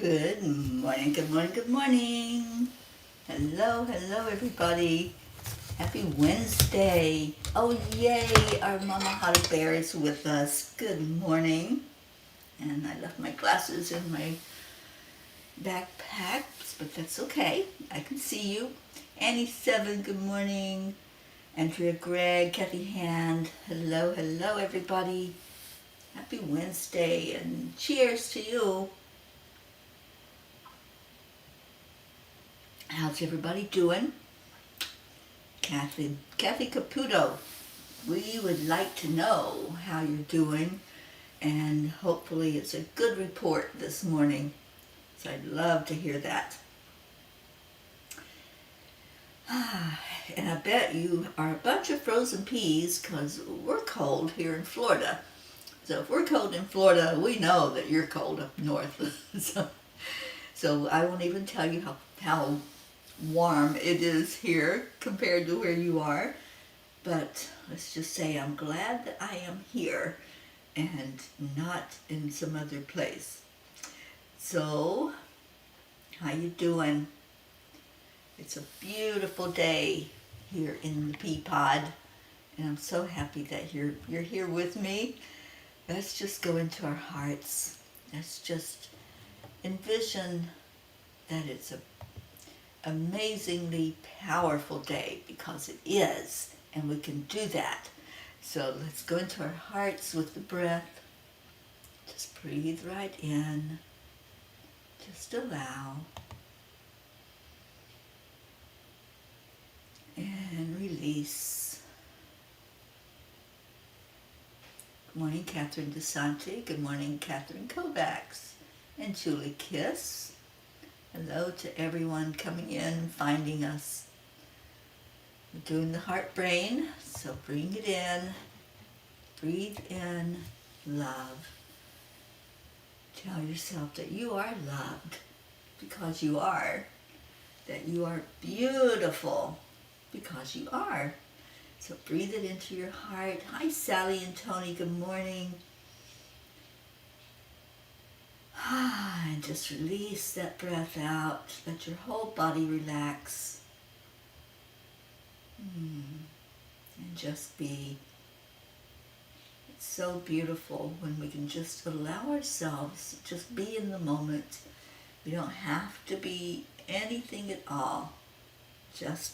Good morning, good morning, good morning. Hello, everybody. Happy Wednesday. Oh, yay, our Mama Holly Bear is with us. Good morning. And I left my glasses in my backpack, but that's okay. I can see you. Annie Seven, good morning. Andrea Gregg, Kathy Hand. Hello, everybody. Happy Wednesday, and cheers to you. How's everybody doing? Kathy Caputo, we would like to know how you're doing, and hopefully it's a good report this morning. So I'd love to hear that. And I bet you are a bunch of frozen peas because we're cold here in Florida. So if we're cold in Florida, we know that you're cold up north. so I won't even tell you how warm it is here compared to where you are. But let's just say I'm glad that I am here and not in some other place. So, how you doing? It's a beautiful day here in the pea pod, and I'm so happy that you're here with me. Let's just go into our hearts. Let's just envision that it's an amazingly powerful day, because it is, and we can do that. So let's go into our hearts with the breath. Just breathe right in. Just allow. And release. Good morning, Catherine DeSanti. Good morning, Catherine Kovacs. And Julie Kiss. Hello to everyone coming in, finding us. We're doing the heart brain, so bring it in. Breathe in love. Tell yourself that you are loved, because you are. That you are beautiful, because you are. So breathe it into your heart. Hi, Sally and Tony. Good morning. And just release that breath out. Let your whole body relax. And just be. It's so beautiful when we can just allow ourselves, just be in the moment. We don't have to be anything at all. Just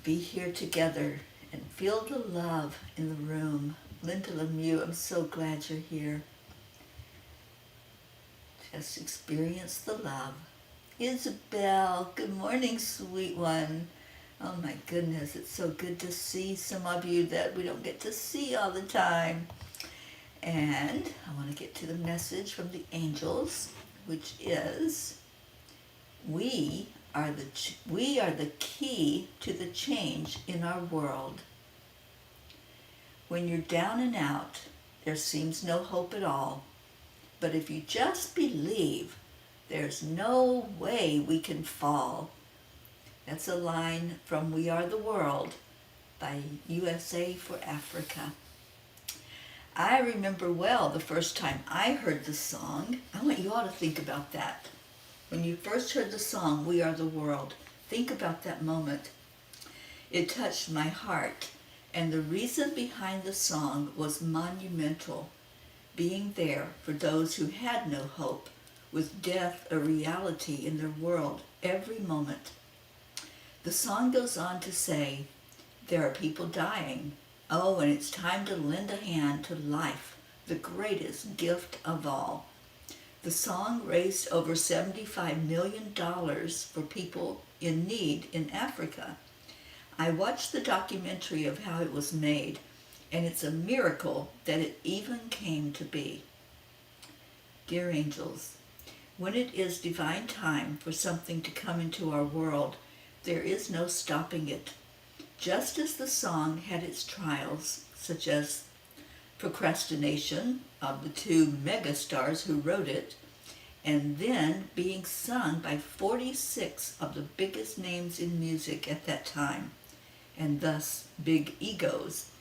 be here together and feel the love in the room. Linda Lemieux, I'm so glad you're here. Just experience the love. Isabel, good morning, sweet one. Oh my goodness, it's so good to see some of you that we don't get to see all the time. And I want to get to the message from the angels, which is, we are the key to the change in our world. When you're down and out, there seems no hope at all. But if you just believe, there's no way we can fall. That's a line from We Are the World by USA for Africa. I remember well the first time I heard the song. I want you all to think about that. When you first heard the song, We Are the World, think about that moment. It touched my heart, and the reason behind the song was monumental. Being there for those who had no hope, with death a reality in their world every moment. The song goes on to say, there are people dying. Oh, and it's time to lend a hand to life, the greatest gift of all. The song raised over $75 million for people in need in Africa. I watched the documentary of how it was made, and it's a miracle that it even came to be. Dear angels, when it is divine time for something to come into our world, there is no stopping it. Just as the song had its trials, such as procrastination of the two megastars who wrote it, and then being sung by 46 of the biggest names in music at that time, and thus big egos.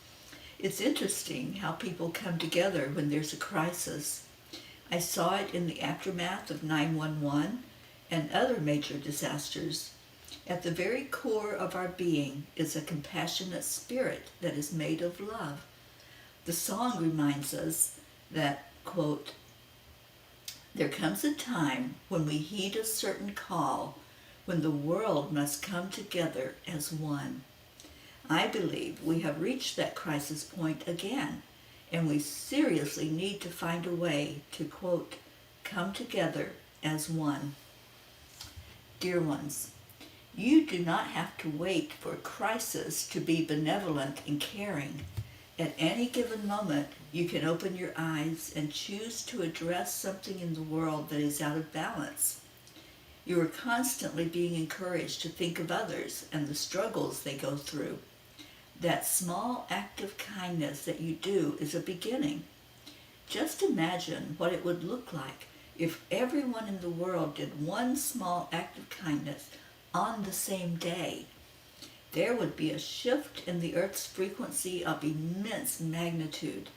It's interesting how people come together when there's a crisis. I saw it in the aftermath of 9/11 and other major disasters. At the very core of our being is a compassionate spirit that is made of love. The song reminds us that, quote, there comes a time when we heed a certain call, when the world must come together as one. I believe we have reached that crisis point again, and we seriously need to find a way to, quote, come together as one. Dear ones, you do not have to wait for a crisis to be benevolent and caring. At any given moment, you can open your eyes and choose to address something in the world that is out of balance. You are constantly being encouraged to think of others and the struggles they go through. That small act of kindness that you do is a beginning. Just imagine what it would look like if everyone in the world did one small act of kindness on the same day. There would be a shift in the Earth's frequency of immense magnitude.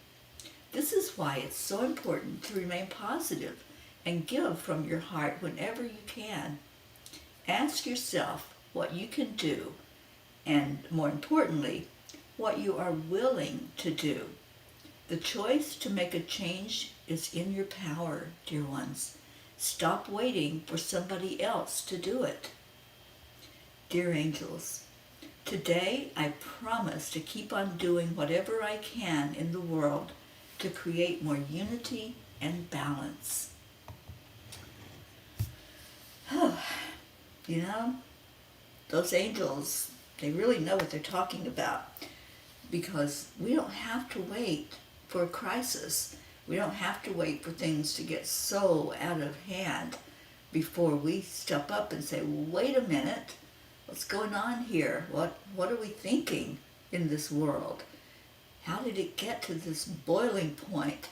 This is why it's so important to remain positive and give from your heart whenever you can. Ask yourself what you can do, and more importantly, what you are willing to do. The choice to make a change is in your power, dear ones. Stop waiting for somebody else to do it. Dear angels, today I promise to keep on doing whatever I can in the world to create more unity and balance. You know, those angels, they really know what they're talking about, because we don't have to wait for a crisis. We don't have to wait for things to get so out of hand before we step up and say, wait a minute, what's going on here? What are we thinking in this world? How did it get to this boiling point?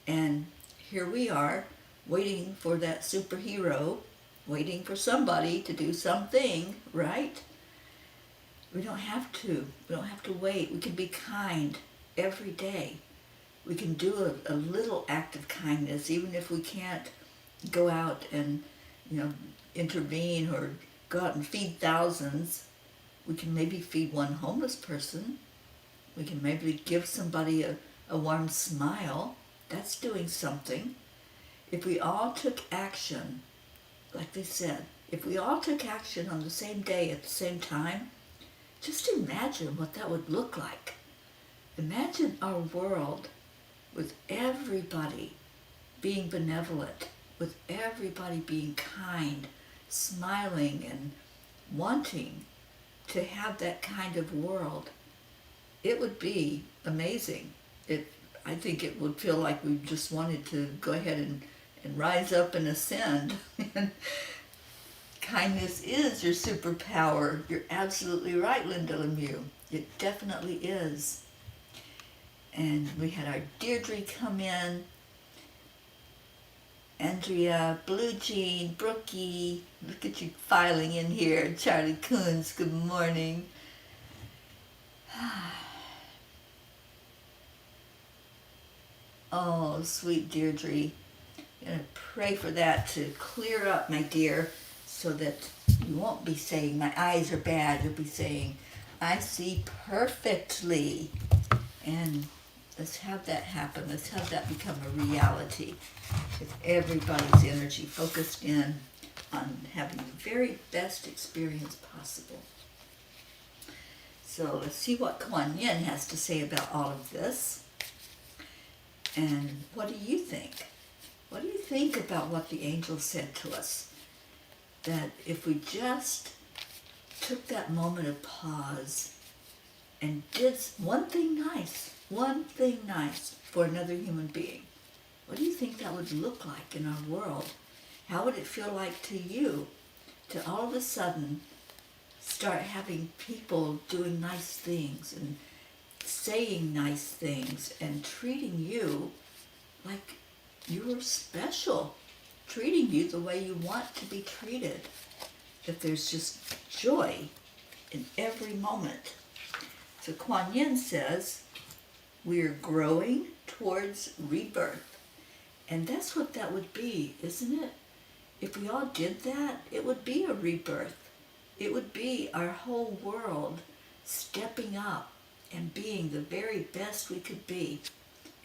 And here we are, waiting for that superhero, waiting for somebody to do something, right? We don't have to. We don't have to wait. We can be kind every day. We can do a little act of kindness, even if we can't go out and, intervene or go out and feed thousands. We can maybe feed one homeless person. We can maybe give somebody a warm smile. That's doing something. If we all took action, like they said, if we all took action on the same day at the same time, just imagine what that would look like. Imagine our world with everybody being benevolent, with everybody being kind, smiling, and wanting to have that kind of world. It would be amazing. I think it would feel like we just wanted to go ahead and rise up and ascend. Kindness is your superpower. You're absolutely right, Linda Lemieux. It definitely is. And we had our Deirdre come in, Andrea, Blue Jean, Brookie, look at you filing in here, Charlie Coons, good morning. Oh, sweet Deirdre. I'm going to pray for that to clear up, my dear, so that you won't be saying, my eyes are bad. You'll be saying, I see perfectly. And let's have that happen. Let's have that become a reality with everybody's energy focused in on having the very best experience possible. So let's see what Kuan Yin has to say about all of this. And what do you think? What do you think about what the angels said to us? That if we just took that moment of pause and did one thing nice for another human being, what do you think that would look like in our world? How would it feel like to you to all of a sudden start having people doing nice things and saying nice things and treating you like you're special, treating you the way you want to be treated? If there's just joy in every moment. So Kuan Yin says, we're growing towards rebirth, And that's what that would be, isn't it? If we all did that, it would be a rebirth. It would be our whole world stepping up and being the very best we could be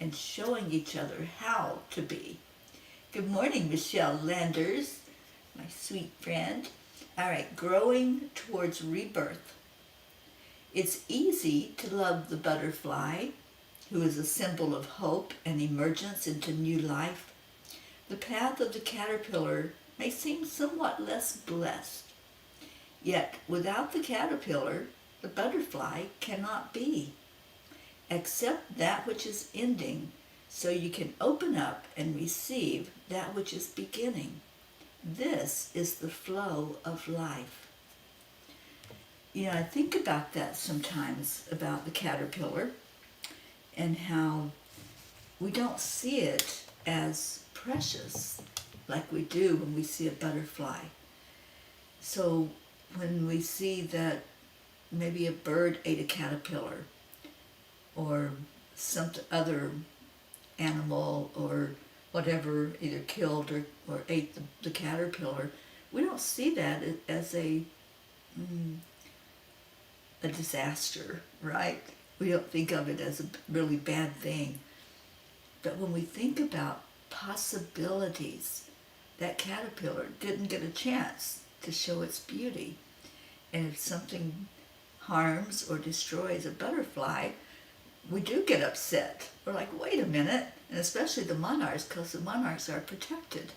and showing each other how to be. Good morning, Michelle Landers, my sweet friend. All right, growing towards rebirth. It's easy to love the butterfly, who is a symbol of hope and emergence into new life. The path of the caterpillar may seem somewhat less blessed. Yet, without the caterpillar, the butterfly cannot be. Accept that which is ending so you can open up and receive that which is beginning. This is the flow of life. You know, I think about that sometimes, about the caterpillar, and how we don't see it as precious like we do when we see a butterfly. So when we see that maybe a bird ate a caterpillar, or some other animal or whatever either killed or ate the caterpillar, we don't see that as a disaster, right? We don't think of it as a really bad thing. But when we think about possibilities, that caterpillar didn't get a chance to show its beauty. And if something harms or destroys a butterfly, we do get upset. We're like, wait a minute. And especially the monarchs, because the monarchs are protected.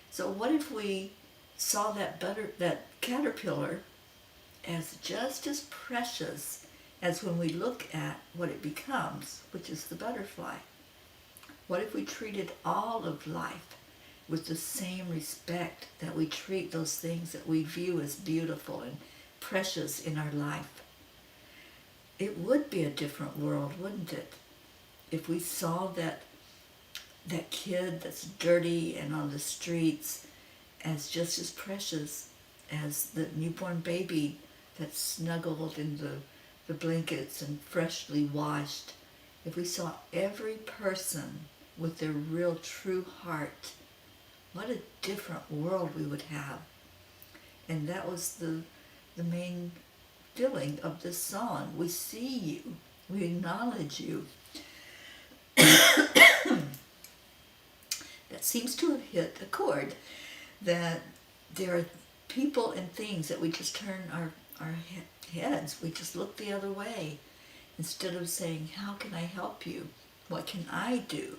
So what if we saw that caterpillar as just as precious as when we look at what it becomes, which is the butterfly? What if we treated all of life with the same respect that we treat those things that we view as beautiful and precious in our life? It would be a different world, wouldn't it? If we saw that kid that's dirty and on the streets as just as precious as the newborn baby that's snuggled in the blankets and freshly washed. If we saw every person with their real true heart, what a different world we would have. And that was the main feeling of this song. We see you, we acknowledge you. That seems to have hit a chord, that there are people and things that we just turn our heads, we just look the other way instead of saying, how can I help you? What can I do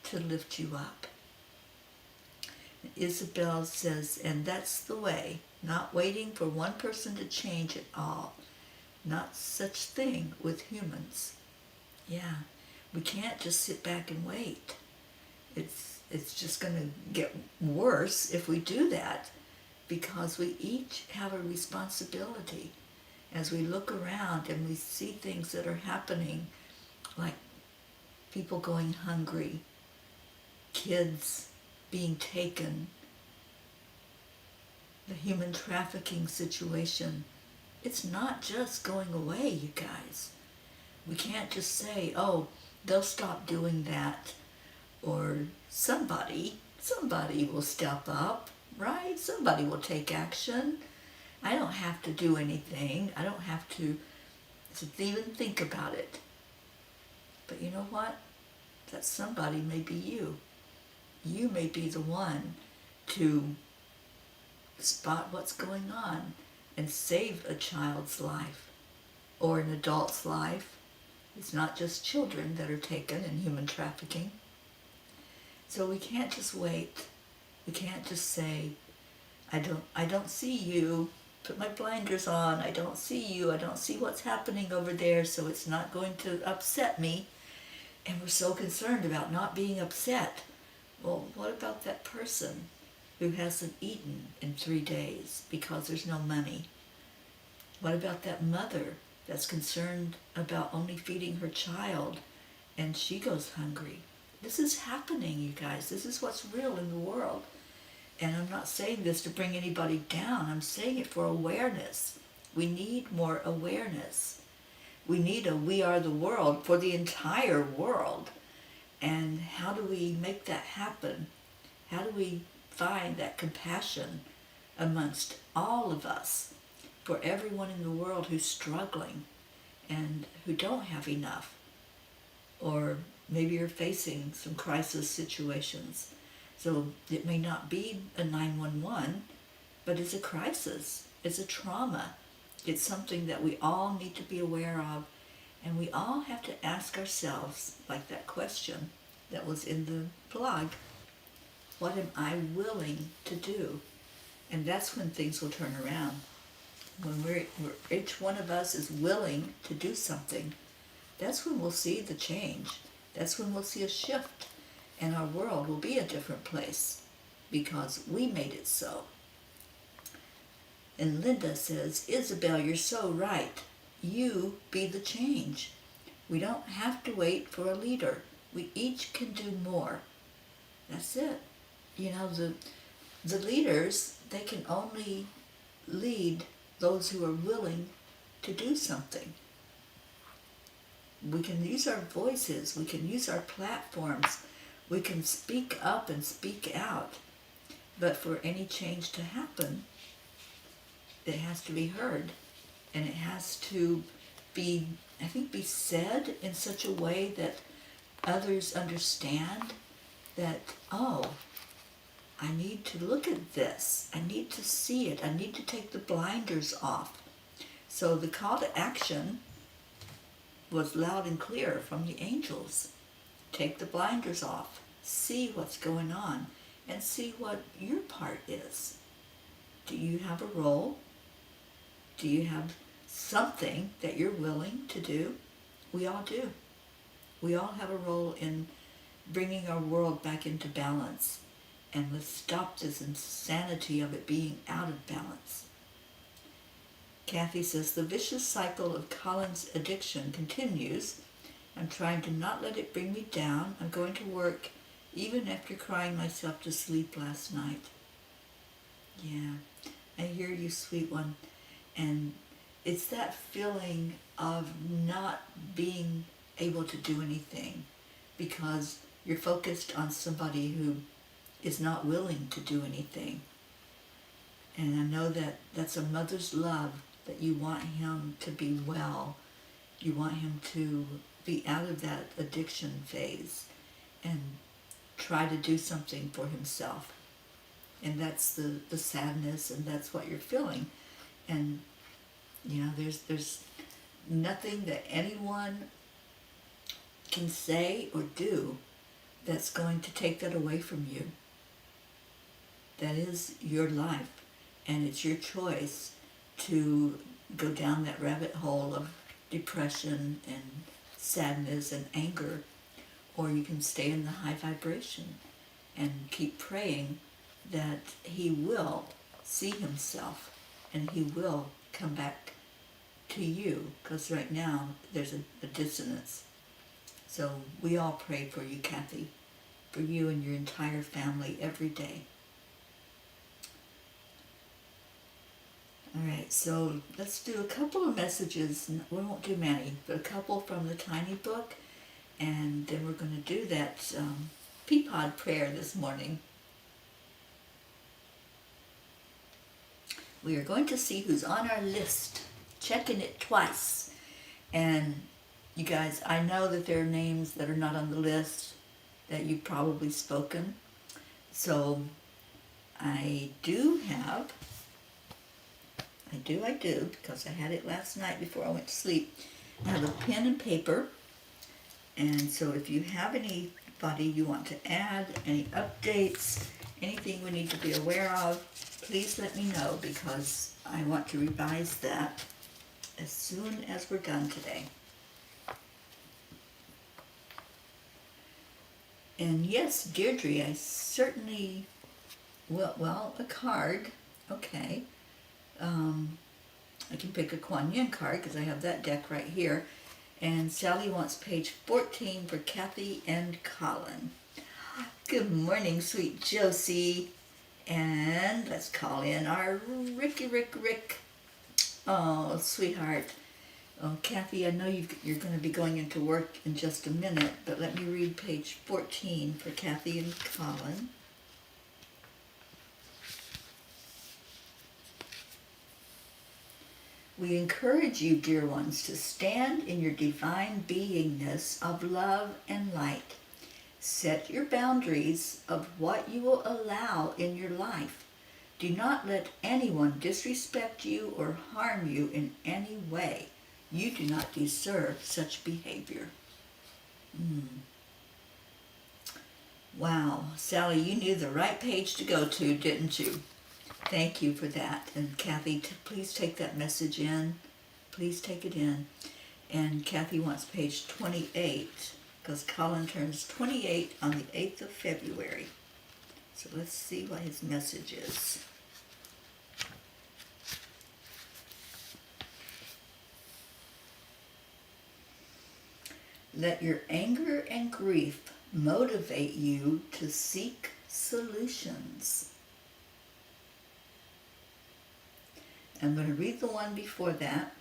to lift you up? Isabel says, and that's the way, not waiting for one person to change it all. Not such thing with humans. Yeah, we can't just sit back and wait. It's just going to get worse if we do that, because we each have a responsibility. As we look around and we see things that are happening, like people going hungry, kids being taken, the human trafficking situation, it's not just going away, you guys. We can't just say, oh, they'll stop doing that, or somebody will step up, right? Somebody will take action. I don't have to do anything. I don't have to even think about it. But you know what? That somebody may be you. You may be the one to spot what's going on and save a child's life or an adult's life. It's not just children that are taken in human trafficking. So we can't just wait. We can't just say, I don't see you. Put my blinders on. I don't see you. I don't see what's happening over there, so it's not going to upset me. And we're so concerned about not being upset. Well, what about that person who hasn't eaten in 3 days because there's no money? What about that mother that's concerned about only feeding her child and she goes hungry? This is happening, you guys. This is what's real in the world. And I'm not saying this to bring anybody down. I'm saying it for awareness. We need more awareness. We need a We Are the World for the entire world. And how do we make that happen? How do we find that compassion amongst all of us for everyone in the world who's struggling and who don't have enough? Or maybe you're facing some crisis situations. So it may not be a 911, but it's a crisis. It's a trauma. It's something that we all need to be aware of. And we all have to ask ourselves, like that question that was in the blog, what am I willing to do? And that's when things will turn around. When each one of us is willing to do something, that's when we'll see the change. That's when we'll see a shift. And our world will be a different place because we made it so. And Linda says, Isabel, you're so right. You be the change. We don't have to wait for a leader. We each can do more. That's it. You know, the leaders, they can only lead those who are willing to do something. We can use our voices. We can use our platforms. We can speak up and speak out. But for any change to happen, it has to be heard. And it has to be, I think, be said in such a way that others understand that, oh, I need to look at this. I need to see it. I need to take the blinders off. So the call to action was loud and clear from the angels. Take the blinders off. See what's going on and see what your part is. Do you have a role? Do you have something that you're willing to do? We all do. We all have a role in bringing our world back into balance. And let's stop this insanity of it being out of balance. Kathy says, the vicious cycle of Colin's addiction continues. I'm trying to not let it bring me down. I'm going to work even after crying myself to sleep last night. Yeah, I hear you, sweet one. And it's that feeling of not being able to do anything because you're focused on somebody who is not willing to do anything. And I know that that's a mother's love, that you want him to be well. You want him to be out of that addiction phase and try to do something for himself. And that's the sadness, and that's what you're feeling. And, you know, there's nothing that anyone can say or do that's going to take that away from you. That is your life, and it's your choice to go down that rabbit hole of depression and sadness and anger, or you can stay in the high vibration and keep praying that he will see himself and he will come back to you, because right now there's a dissonance. So we all pray for you, Kathy, for you and your entire family every day. All right, so let's do a couple of messages. We won't do many, but a couple from the Tiny Book, and then we're going to do that Peapod prayer this morning. We are going to see who's on our list, checking it twice. And you guys, I know that there are names that are not on the list that you've probably spoken. So I do, because I had it last night before I went to sleep. I have a pen and paper. And so if you have anybody you want to add, any updates, anything we need to be aware of, please let me know, because I want to revise that as soon as we're done today. And yes, Deirdre, I certainly, well, a card, okay. I can pick a Kuan Yin card because I have that deck right here. And Sally wants page 14 for Kathy and Colin. Good morning, sweet Josie. And let's call in our Rick. Oh, sweetheart. Oh, Kathy, I know you're going to be going into work in just a minute, but let me read page 14 for Kathy and Colin. We encourage you, dear ones, to stand in your divine beingness of love and light. Set your boundaries of what you will allow in your life. Do not let anyone disrespect you or harm you in any way. You do not deserve such behavior. Wow, Sally, you knew the right page to go to, didn't you? Thank you for that. And Kathy, please take that message in. Please take it in. And Kathy wants page 28 because Colin turns 28 on the 8th of February. So let's see what his message is. Let your anger and grief motivate you to seek solutions. I'm going to read the one before that.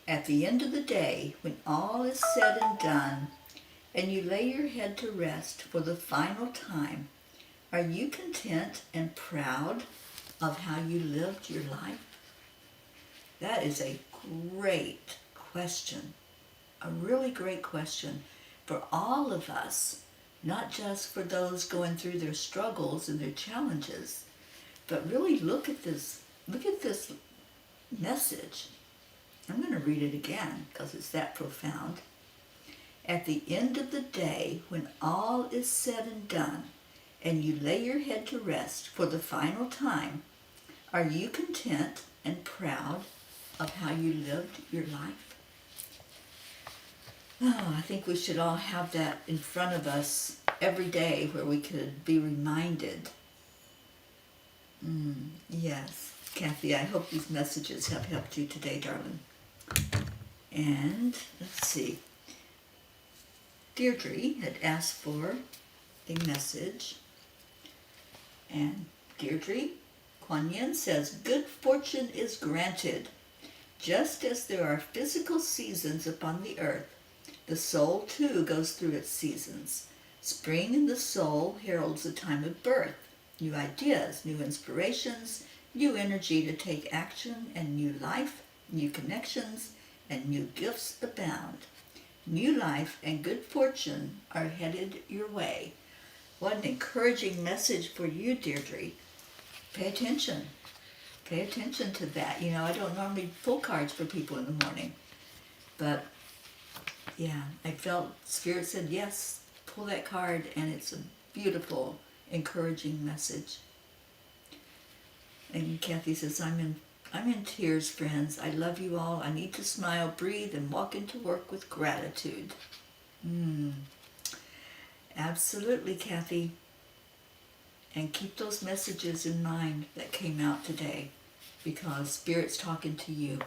At the end of the day, when all is said and done, and you lay your head to rest for the final time, are you content and proud of how you lived your life? That is a great question, a really great question for all of us, not just for those going through their struggles and their challenges, but really look at this message. I'm going to read it again because it's that profound. At the end of the day, when all is said and done, and you lay your head to rest for the final time, are you content and proud of how you lived your life? Oh, I think we should all have that in front of us every day where we could be reminded. Yes, Kathy, I hope these messages have helped you today, darling. And let's see. Deirdre had asked for a message. And Deirdre Kuan Yin says, good fortune is granted. Just as there are physical seasons upon the earth, the soul too goes through its seasons. Spring in the soul heralds a time of birth, new ideas, new inspirations, new energy to take action, and new life, new connections, and new gifts abound. New life and good fortune are headed your way. What an encouraging message for you, Deirdre. Pay attention. Pay attention to that. You know, I don't normally pull cards for people in the morning, but yeah, I felt Spirit said, yes, pull that card, and it's a beautiful, encouraging message. And Kathy says, I'm in tears, friends. I love you all. I need to smile, breathe, and walk into work with gratitude. Absolutely, Kathy. And keep those messages in mind that came out today, because Spirit's talking to you.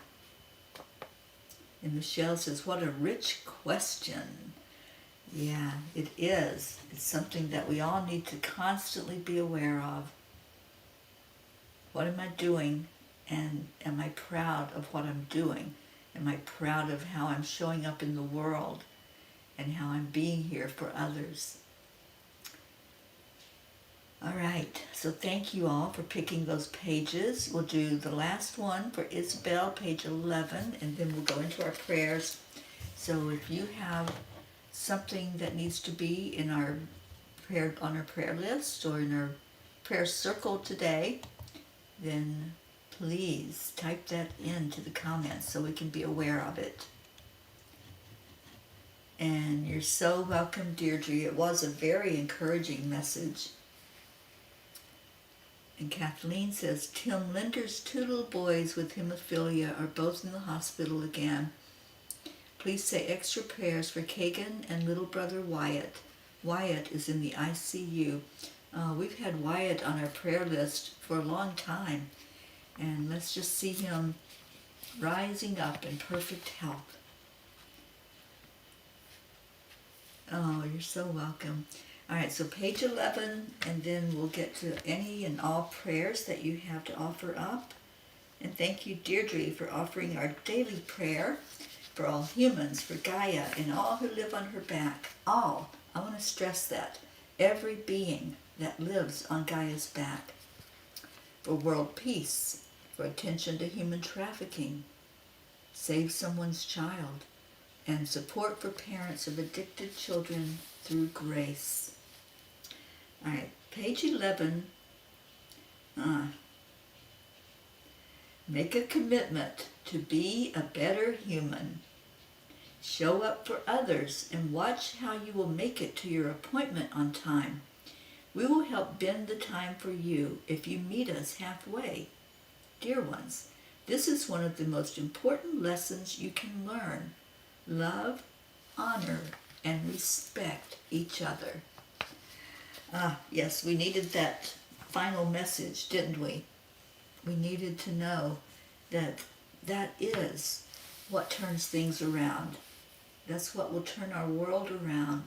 And Michelle says, what a rich question. Yeah, it is. It's something that we all need to constantly be aware of. What am I doing? And am I proud of what I'm doing? Am I proud of how I'm showing up in the world and how I'm being here for others? All right, so thank you all for picking those pages. We'll do the last one for Isabel, page 11, and then we'll go into our prayers. So if you have something that needs to be in our prayer, on our prayer list or in our prayer circle today, then please type that into the comments so we can be aware of it. And you're so welcome, Deirdre. It was a very encouraging message. And Kathleen says, Tim Linder's 2 little boys with hemophilia are both in the hospital again. Please say extra prayers for Kagan and little brother Wyatt. Wyatt is in the ICU. We've had Wyatt on our prayer list for a long time. And let's just see him rising up in perfect health. Oh, you're so welcome. All right, so page 11, and then we'll get to any and all prayers that you have to offer up. And thank you, Deirdre, for offering our daily prayer. for all humans, for Gaia, and all who live on her back. All. I want to stress that. Every being that lives on Gaia's back. For world peace, for attention to human trafficking, save someone's child, and support for parents of addicted children through grace. All right, page 11. Make a commitment to be a better human. Show up for others and watch how you will make it to your appointment on time. We will help bend the time for you if you meet us halfway. Dear ones, this is one of the most important lessons you can learn. Love, honor, and respect each other. Yes, we needed that final message, didn't we? We needed to know that that is what turns things around. That's what will turn our world around.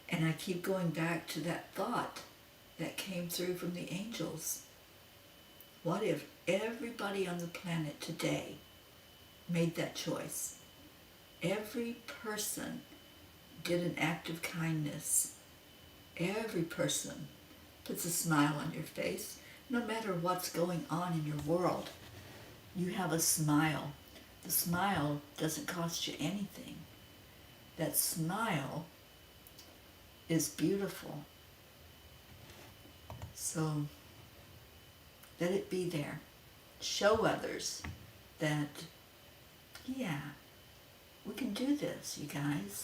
And I keep going back to that thought that came through from the angels. What if everybody on the planet today made that choice? Every person did an act of kindness. Every person puts a smile on your face. No matter what's going on in your world, you have a smile. The smile doesn't cost you anything. That smile is beautiful. So let it be there. Show others that, yeah, we can do this, you guys.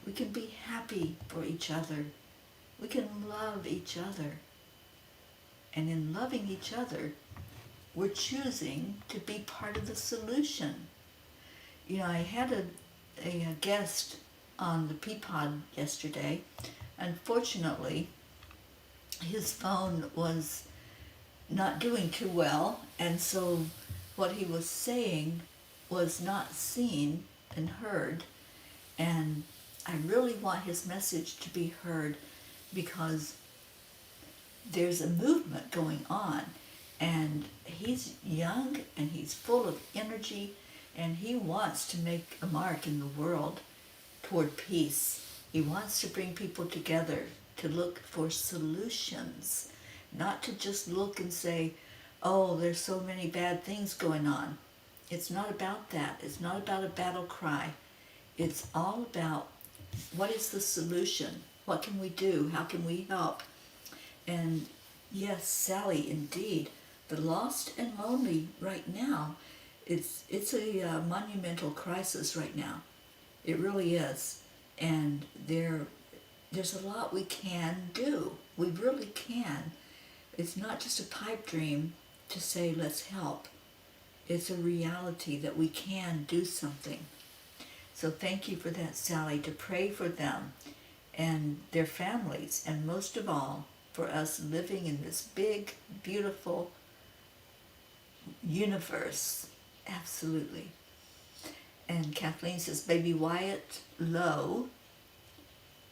We can be happy for each other. We can love each other. And in loving each other, we're choosing to be part of the solution. You know, I had a guest on the Peapod yesterday. Unfortunately, his phone was not doing too well, and so what he was saying was not seen and heard. And I really want his message to be heard because there's a movement going on, and he's young and he's full of energy, and he wants to make a mark in the world toward peace. He wants to bring people together to look for solutions, not to just look and say, oh, there's so many bad things going on. It's not about that. It's not about a battle cry. It's all about what is the solution? What can we do? How can we help? And yes, Sally, indeed, the lost and lonely right now, it's a monumental crisis right now. It really is. And there's a lot we can do. We really can. It's not just a pipe dream to say, let's help. It's a reality that we can do something. So thank you for that, Sally, to pray for them and their families, and most of all, for us living in this big, beautiful universe. Absolutely. And Kathleen says, baby Wyatt Lowe,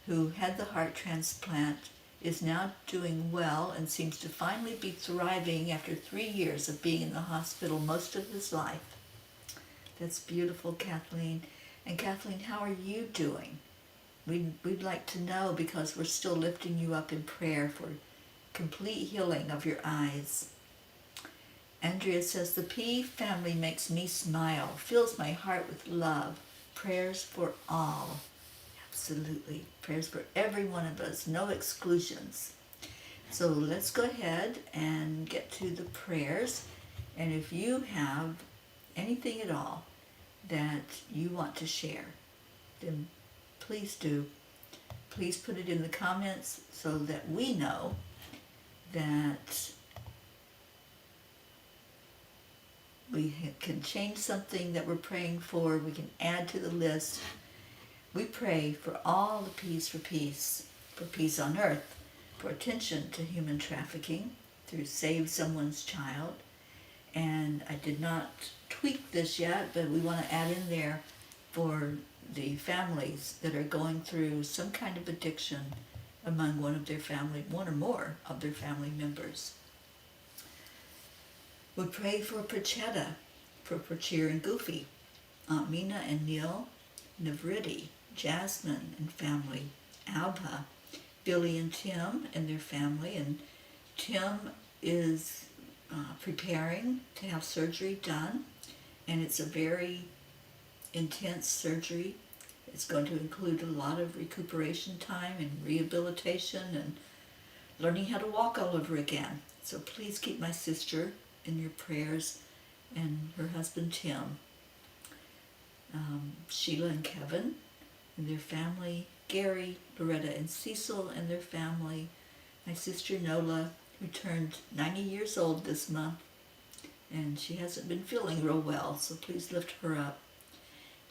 who had the heart transplant, is now doing well and seems to finally be thriving after 3 years of being in the hospital most of his life. That's beautiful, Kathleen. And Kathleen, how are you doing? We'd like to know, because we're still lifting you up in prayer for complete healing of your eyes. Andrea says, the P family makes me smile, fills my heart with love. Prayers for all. Absolutely. Prayers for every one of us, no exclusions. So let's go ahead and get to the prayers. And if you have anything at all that you want to share, then please do. Please put it in the comments so that we know that we can change something that we're praying for. We can add to the list. We pray for all the peace for peace on earth, for attention to human trafficking through Save Someone's Child. And I did not tweak this yet, but we want to add in there for the families that are going through some kind of addiction among one or more of their family members. We pray for Perchetta, for Percheer and Goofy, Aunt Mina and Neil, Navriti, Jasmine and family, Alba, Billy and Tim and their family, and Tim is preparing to have surgery done, and it's a very intense surgery. It's going to include a lot of recuperation time and rehabilitation and learning how to walk all over again. So please keep my sister in your prayers and her husband Tim. Sheila and Kevin and their family, Gary, Loretta and Cecil and their family, my sister Nola, who turned 90 years old this month, and she hasn't been feeling real well, so please lift her up.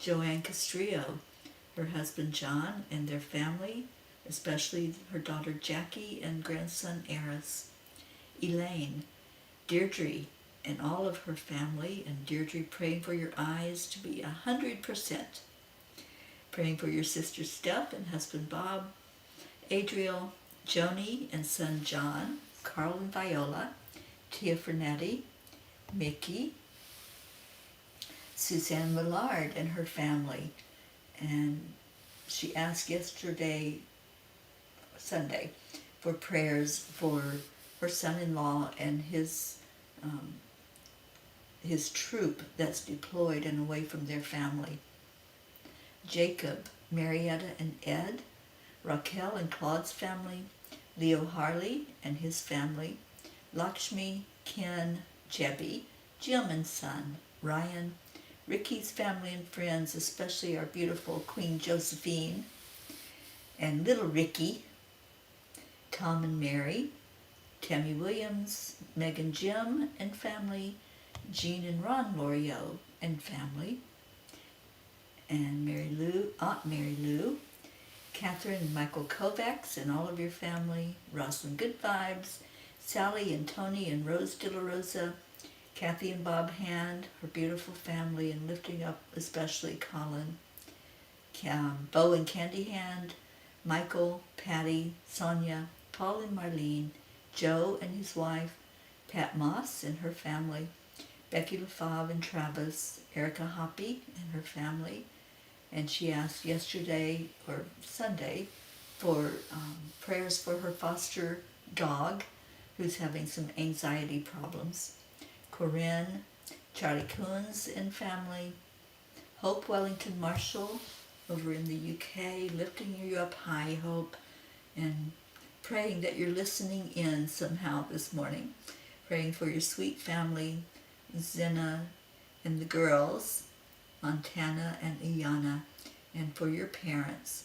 Joanne Castrillo, her husband John and their family, especially her daughter Jackie and grandson Eris. Elaine, Deirdre, and all of her family, and Deirdre praying for your eyes to be 100%. Praying for your sister Steph and husband Bob, Adriel, Joni and son John, Carl and Viola, Tia Fernetti, Mickey, Suzanne Millard and her family. And she asked yesterday, Sunday, for prayers for her son-in-law and his troop that's deployed and away from their family. Jacob, Marietta and Ed, Raquel and Claude's family, Leo Harley and his family, Lakshmi, Ken, Jebby, Jim and son, Ryan, Ricky's family and friends, especially our beautiful Queen Josephine, and little Ricky, Tom and Mary, Tammy Williams, Megan Jim and family, Jean and Ron Lorio and family, and Aunt Mary Lou, Catherine and Michael Kovacs and all of your family, Rosalind Good Vibes, Sally and Tony and Rose De La Rosa, Kathy and Bob Hand, her beautiful family, and lifting up especially Colin, Bo and Candy Hand, Michael, Patty, Sonia, Paul and Marlene, Joe and his wife, Pat Moss and her family, Becky LaFave and Travis, Erica Hoppy and her family, and she asked yesterday or Sunday for prayers for her foster dog who's having some anxiety problems. Corinne, Charlie Coons and family, Hope Wellington Marshall over in the UK, lifting you up high, Hope, and praying that you're listening in somehow this morning. Praying for your sweet family, Zena and the girls, Montana and Iana, and for your parents,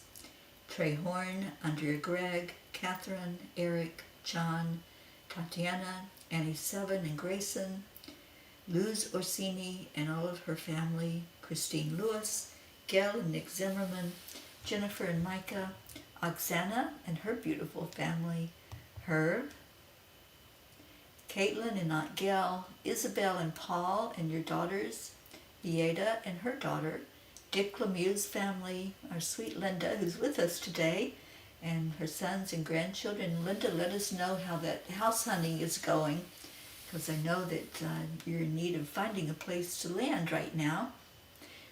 Trey Horn, Andrea Gregg, Catherine, Eric, John, Tatiana, Annie Seven and Grayson, Luz Orsini and all of her family, Christine Lewis, Gail and Nick Zimmerman, Jennifer and Micah, Oksana and her beautiful family, Herb, Caitlin and Aunt Gail, Isabel and Paul and your daughters, Beata and her daughter, Dick Lemieux's family, our sweet Linda who's with us today, and her sons and grandchildren. Linda, let us know how that house hunting is going, because I know that you're in need of finding a place to land right now.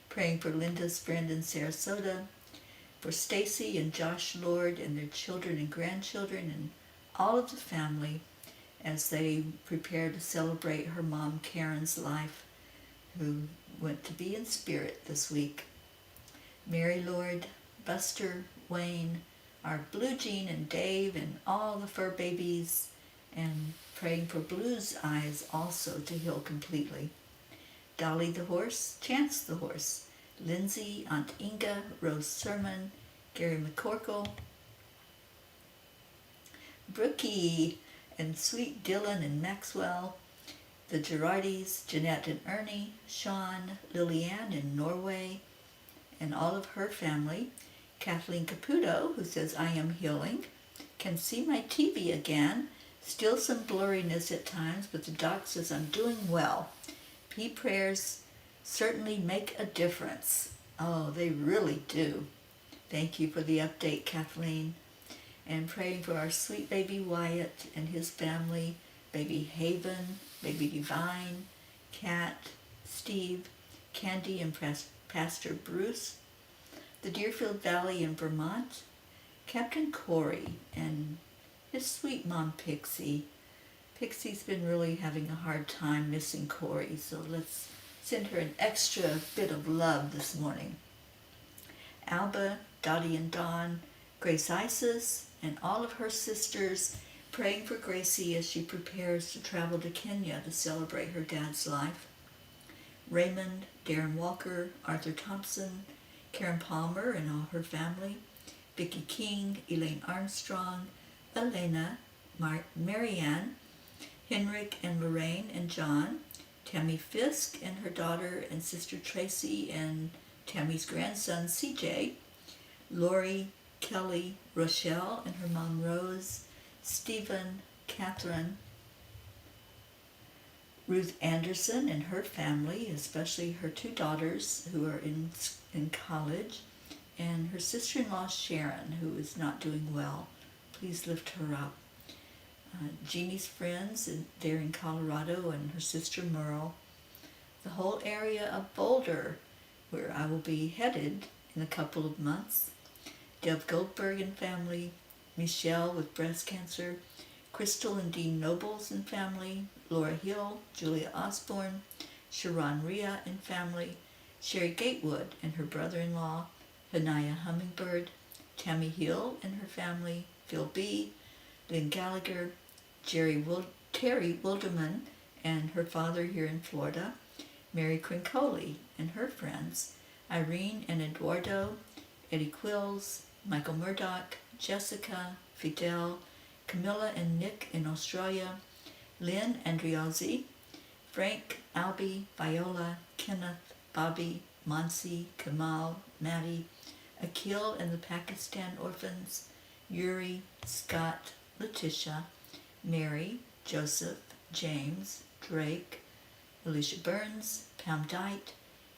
Praying for Linda's friend in Sarasota, for Stacy and Josh Lord and their children and grandchildren and all of the family as they prepare to celebrate her mom Karen's life, who went to be in spirit this week. Mary Lord, Buster, Wayne, our Blue Jean and Dave and all the fur babies, and praying for Blue's eyes also to heal completely. Dolly the horse, Chance the horse, Lindsay, Aunt Inga, Rose Sermon, Gary McCorkle, Brookie, and sweet Dylan and Maxwell, the Girardis, Jeanette and Ernie, Sean, Lillian in Norway, and all of her family. Kathleen Caputo, who says, I am healing, can see my TV again, still some blurriness at times, but the doc says I'm doing well. P prayers certainly make a difference. Oh, they really do. Thank you for the update, Kathleen. And praying for our sweet baby Wyatt and his family, baby Haven, baby Divine, Kat, Steve, Candy and Pastor Bruce, the Deerfield Valley in Vermont, Captain Corey, and his sweet mom Pixie. Pixie's been really having a hard time missing Corey, so let's send her an extra bit of love this morning. Alba, Dottie and Dawn, Grace Isis, and all of her sisters praying for Gracie as she prepares to travel to Kenya to celebrate her dad's life. Raymond, Darren Walker, Arthur Thompson, Karen Palmer and all her family, Vicki King, Elaine Armstrong, Elena, Marianne, Henrik and Lorraine and John, Tammy Fisk and her daughter and sister Tracy and Tammy's grandson CJ, Lori, Kelly, Rochelle and her mom Rose, Stephen, Catherine, Ruth Anderson and her family, especially her two daughters who are in college, and her sister-in-law Sharon, who is not doing well. Please lift her up. Jeannie's friends there in Colorado and her sister Merle. The whole area of Boulder, where I will be headed in a couple of months. Deb Goldberg and family, Michelle with breast cancer, Crystal and Dean Nobles and family, Laura Hill, Julia Osborne, Sharon Rhea and family, Sherry Gatewood and her brother-in-law, Hanaya Hummingbird, Tammy Hill and her family, Phil B., Lynn Gallagher, Terry Wilderman and her father here in Florida, Mary Crincoli and her friends, Irene and Eduardo, Eddie Quills, Michael Murdoch, Jessica, Fidel, Camilla and Nick in Australia, Lynn Andriozzi, Frank, Albie, Viola, Kenneth, Bobby, Monsi, Kamal, Maddie, Akil and the Pakistan orphans, Yuri, Scott, Letitia, Mary, Joseph, James, Drake, Alicia Burns, Pam Dite,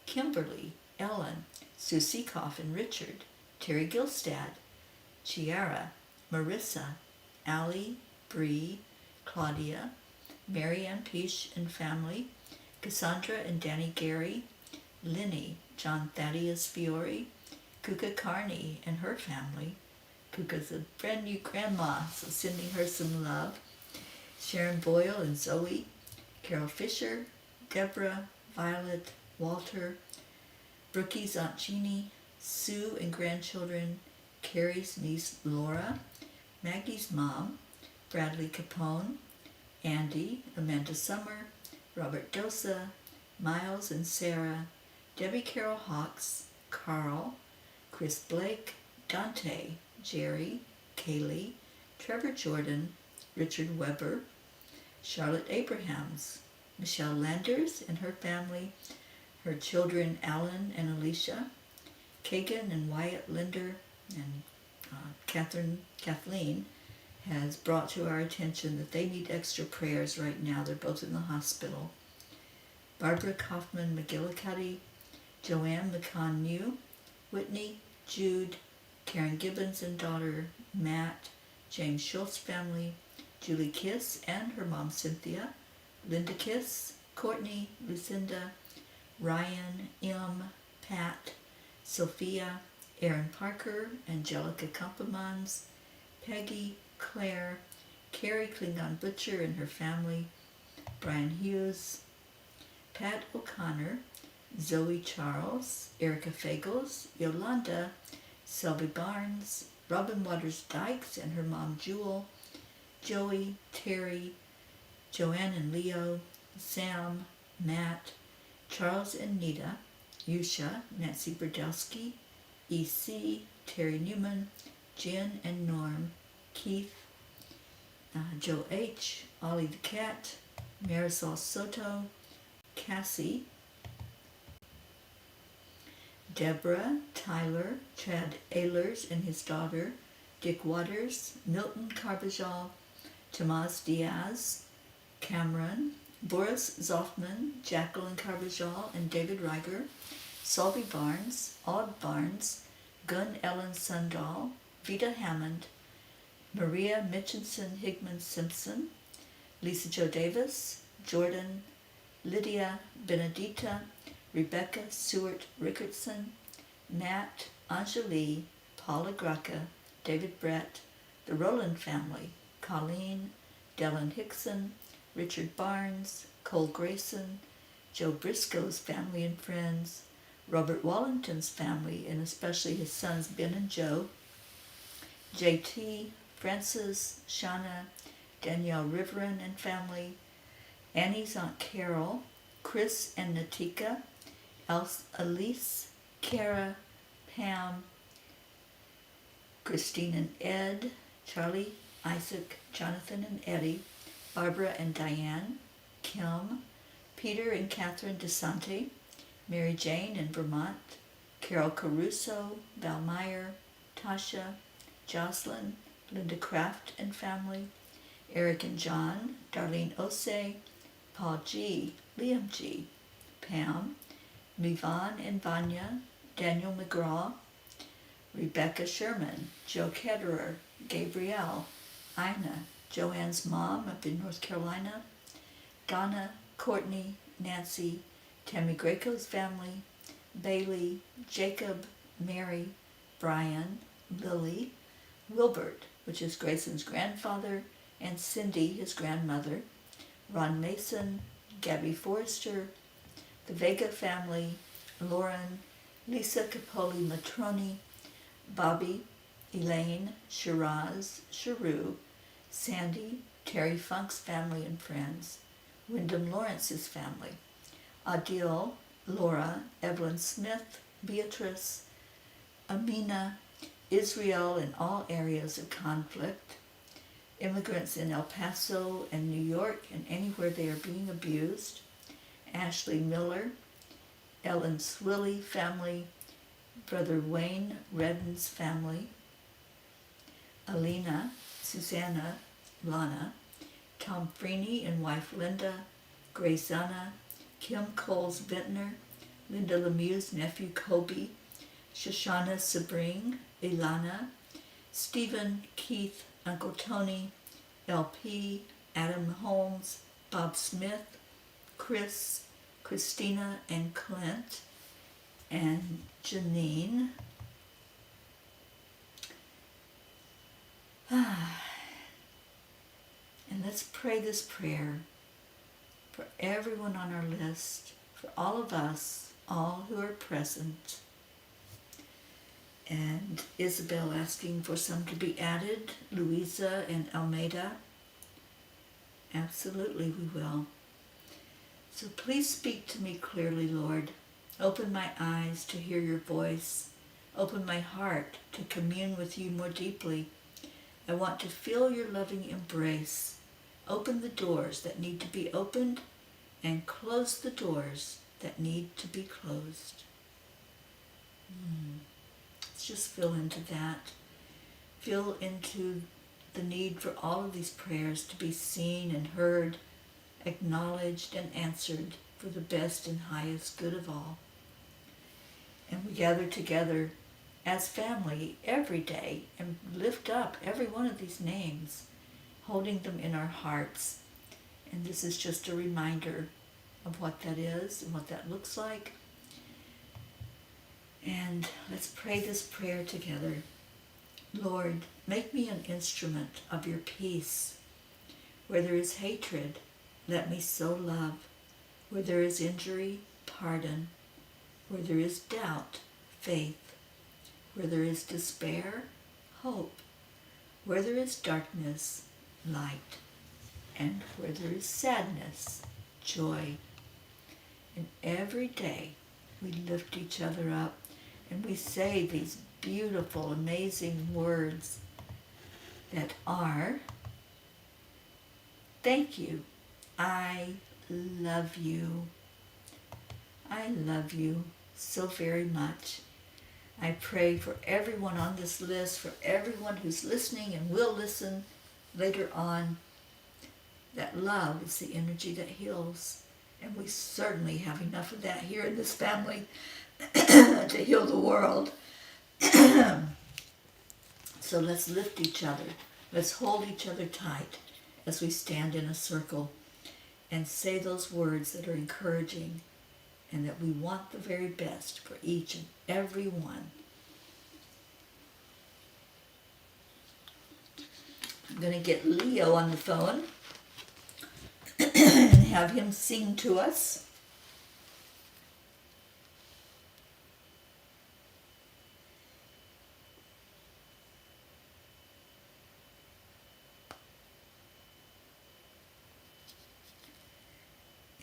Kimberly, Ellen, Sue Seekoff and Richard, Terry Gilstad, Chiara, Marissa, Allie, Bree, Claudia, Mary Ann Peach and family, Cassandra and Danny Gary, Linny, John Thaddeus Fiore, Kuka Carney and her family. Kuka's a brand new grandma, so sending her some love. Sharon Boyle and Zoe, Carol Fisher, Deborah, Violet, Walter, Brookie's Aunt Jeannie, Sue and grandchildren, Carrie's niece Laura, Maggie's mom, Bradley Capone, Andy, Amanda Summer, Robert Dosa, Miles and Sarah, Debbie Carol Hawks, Carl, Chris Blake, Dante, Jerry, Kaylee, Trevor Jordan, Richard Weber, Charlotte Abrahams, Michelle Landers and her family, her children Alan and Alicia, Kagan and Wyatt Linder, and Kathleen has brought to our attention that they need extra prayers right now. They're both in the hospital. Barbara Kaufman McGillicuddy, Joanne McCann New, Whitney, Jude, Karen Gibbons and daughter Matt, James Schultz family, Julie Kiss and her mom Cynthia, Linda Kiss, Courtney, Lucinda, Ryan, M, Pat, Sophia, Aaron Parker, Angelica Kampemans, Peggy, Claire, Carrie Klingon Butcher and her family, Brian Hughes, Pat O'Connor, Zoe Charles, Erica Fagels, Yolanda, Selby Barnes, Robin Waters Dykes and her mom Jewel, Joey, Terry, Joanne and Leo, Sam, Matt, Charles and Nita, Yusha, Nancy Brodowski, E.C., Terry Newman, Jen and Norm, Keith, Joe H., Ollie the Cat, Marisol Soto, Cassie, Deborah, Tyler, Chad Ehlers and his daughter, Dick Waters, Milton Carbajal, Tomas Diaz, Cameron, Boris Zoffman, Jacqueline Carbajal and David Reiger, Solby Barnes, Aud Barnes, Gunn Ellen Sundahl, Vita Hammond, Maria Mitchinson Higman Simpson, Lisa Jo Davis, Jordan, Lydia Benedita, Rebecca Seward Rickardson, Matt, Angelique, Paula Graca, David Brett, the Rowland family, Colleen, Dellen Hickson, Richard Barnes, Cole Grayson, Joe Briscoe's family and friends, Robert Wallington's family, and especially his sons Ben and Joe, JT, Francis, Shauna, Danielle Riverin and family, Annie's Aunt Carol, Chris and Natika, Elise, Kara, Pam, Christine and Ed, Charlie, Isaac, Jonathan and Eddie, Barbara and Diane, Kim, Peter and Catherine DeSante, Mary Jane in Vermont, Carol Caruso, Val Meyer, Tasha, Jocelyn, Linda Kraft and family, Eric and John, Darlene Osei, Paul G., Liam G., Pam, Mivan and Vanya, Daniel McGraw, Rebecca Sherman, Joe Ketterer, Gabrielle, Ina, Joanne's mom up in North Carolina, Donna, Courtney, Nancy, Tammy Greco's family, Bailey, Jacob, Mary, Brian, Lily, Wilbert, which is Grayson's grandfather, and Cindy, his grandmother, Ron Mason, Gabby Forrester, the Vega family, Lauren, Lisa Capoli Matroni, Bobby, Elaine, Shiraz, Sharu, Sandy, Terry Funk's family and friends, Wyndham Lawrence's family, Adil, Laura, Evelyn Smith, Beatrice, Amina, Israel in all areas of conflict, immigrants in El Paso and New York and anywhere they are being abused, Ashley Miller, Ellen Swilly family, Brother Wayne Redden's family, Alina, Susanna, Lana, Tom Freeney and wife Linda, Grace Anna, Kim Coles Vintner, Linda Lemieux's nephew Kobe, Shoshana Sabring, Ilana, Stephen, Keith, Uncle Tony, LP, Adam Holmes, Bob Smith, Chris, Christina and Clint, and Janine. And let's pray this prayer for everyone on our list, for all of us, all who are present. And Isabel asking for some to be added, Louisa and Almeida. Absolutely we will. So please speak to me clearly, Lord. Open my eyes to hear your voice. Open my heart to commune with you more deeply. I want to feel your loving embrace. Open the doors that need to be opened and close the doors that need to be closed. Let's just feel into that. Feel into the need for all of these prayers to be seen and heard, acknowledged and answered for the best and highest good of all. And we gather together as family every day and lift up every one of these names, holding them in our hearts. And this is just a reminder of what that is and what that looks like. And let's pray this prayer together. Lord, make me an instrument of your peace. Where there is hatred, let me sow love. Where there is injury, pardon. Where there is doubt, faith. Where there is despair, hope. Where there is darkness, light. And where there is sadness, joy. And every day we lift each other up and we say these beautiful, amazing words that are, thank you, I love you. I love you so very much. I pray for everyone on this list, for everyone who's listening and will listen later on, that love is the energy that heals. And we certainly have enough of that here in this family to heal the world. So let's lift each other. Let's hold each other tight as we stand in a circle and say those words that are encouraging and that we want the very best for each and every one. I'm going to get Leo on the phone and have him sing to us.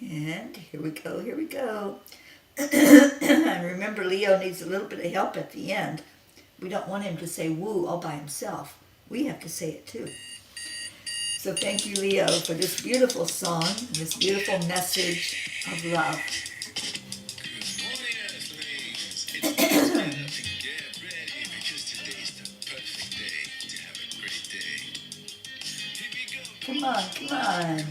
And here we go, here we go. And remember, Leo needs a little bit of help at the end. We don't want him to say woo all by himself. We have to say it too. So thank you, Leo, for this beautiful song, and this beautiful message of love. Come on, come on.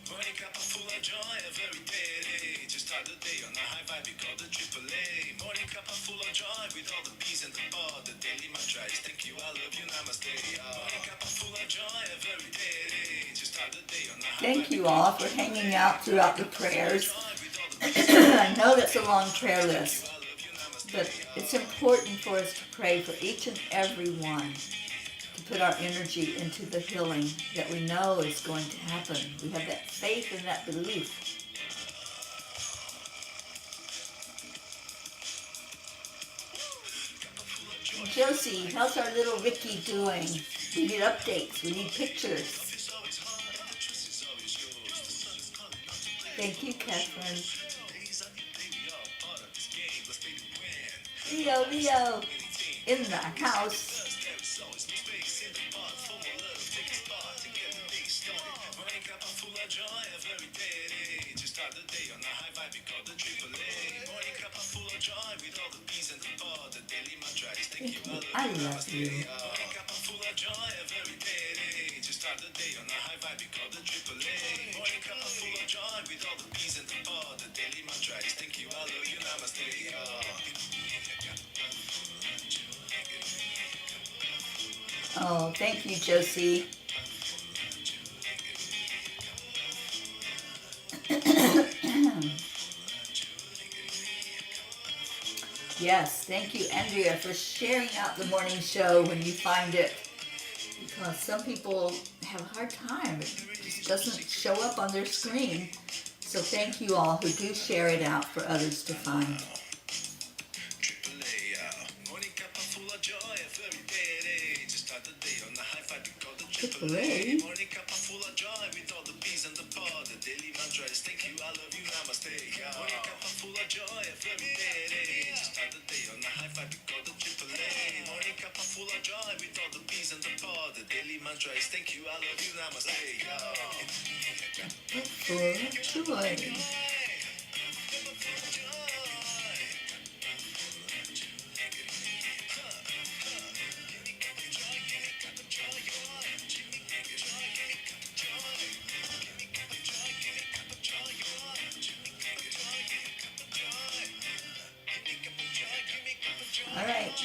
Morning Cuppa full of joy every day. Just start the day on a high vibe, we call the AAA. Morning Cuppa full of joy with all the P's and the bar. The daily mantra is thank you, I love you, namaste. Morning Cuppa full of joy every day. Just start the day on a high vibe. Thank you all for hanging out throughout the prayers. I know that's a long prayer list, but it's important for us to pray for each and every one, to put our energy into the healing that we know is going to happen. We have that faith and that belief. Josie, how's our little Ricky doing? We need updates. We need pictures. Thank you, Catherine. Leo, in the house. I love you. Oh, thank you, Josie. Yes, thank you, Andrea, for sharing out the morning show when you find it. Because some people have a hard time. It just doesn't show up on their screen. So thank you all who do share it out for others to find. AAA. Morning Cuppa full of joy with all the P's and the bar. The daily mantra is thank you, I love you, namaste. Morning Cuppa full of joy every day. Just start the day on a high five, we call the AAA. Morning Cuppa full of joy with all the P's and the bar. The daily mantra is thank you, I love you, namaste. Full of joy.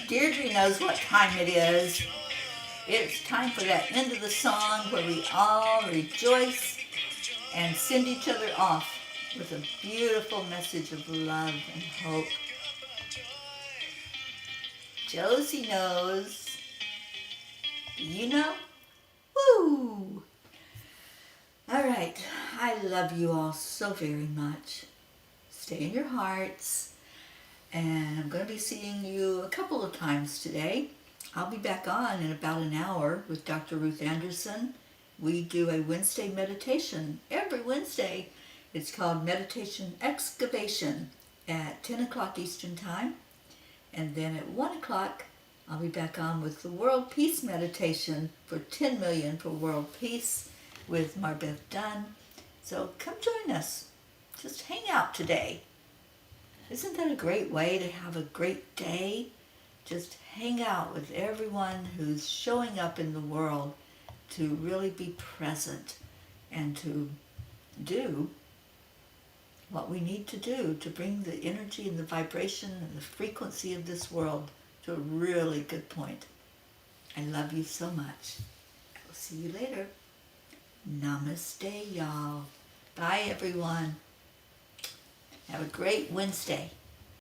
Deirdre knows what time it is. It's time for that end of the song where we all rejoice and send each other off with a beautiful message of love and hope. Josie knows. Do you know? Woo! All right. I love you all so very much. Stay in your hearts. And I'm going to be seeing you a couple of times today. I'll be back on in about an hour with Dr. Ruth Anderson. We do a Wednesday meditation every Wednesday. It's called Meditation Excavation at 10 o'clock Eastern Time. And then at 1 o'clock, I'll be back on with the World Peace Meditation for 10 million for World Peace with Marbeth Dunn. So come join us. Just hang out today. Isn't that a great way to have a great day? Just hang out with everyone who's showing up in the world to really be present and to do what we need to do to bring the energy and the vibration and the frequency of this world to a really good point. I love you so much. I will see you later. Namaste, y'all. Bye, everyone. Have a great Wednesday.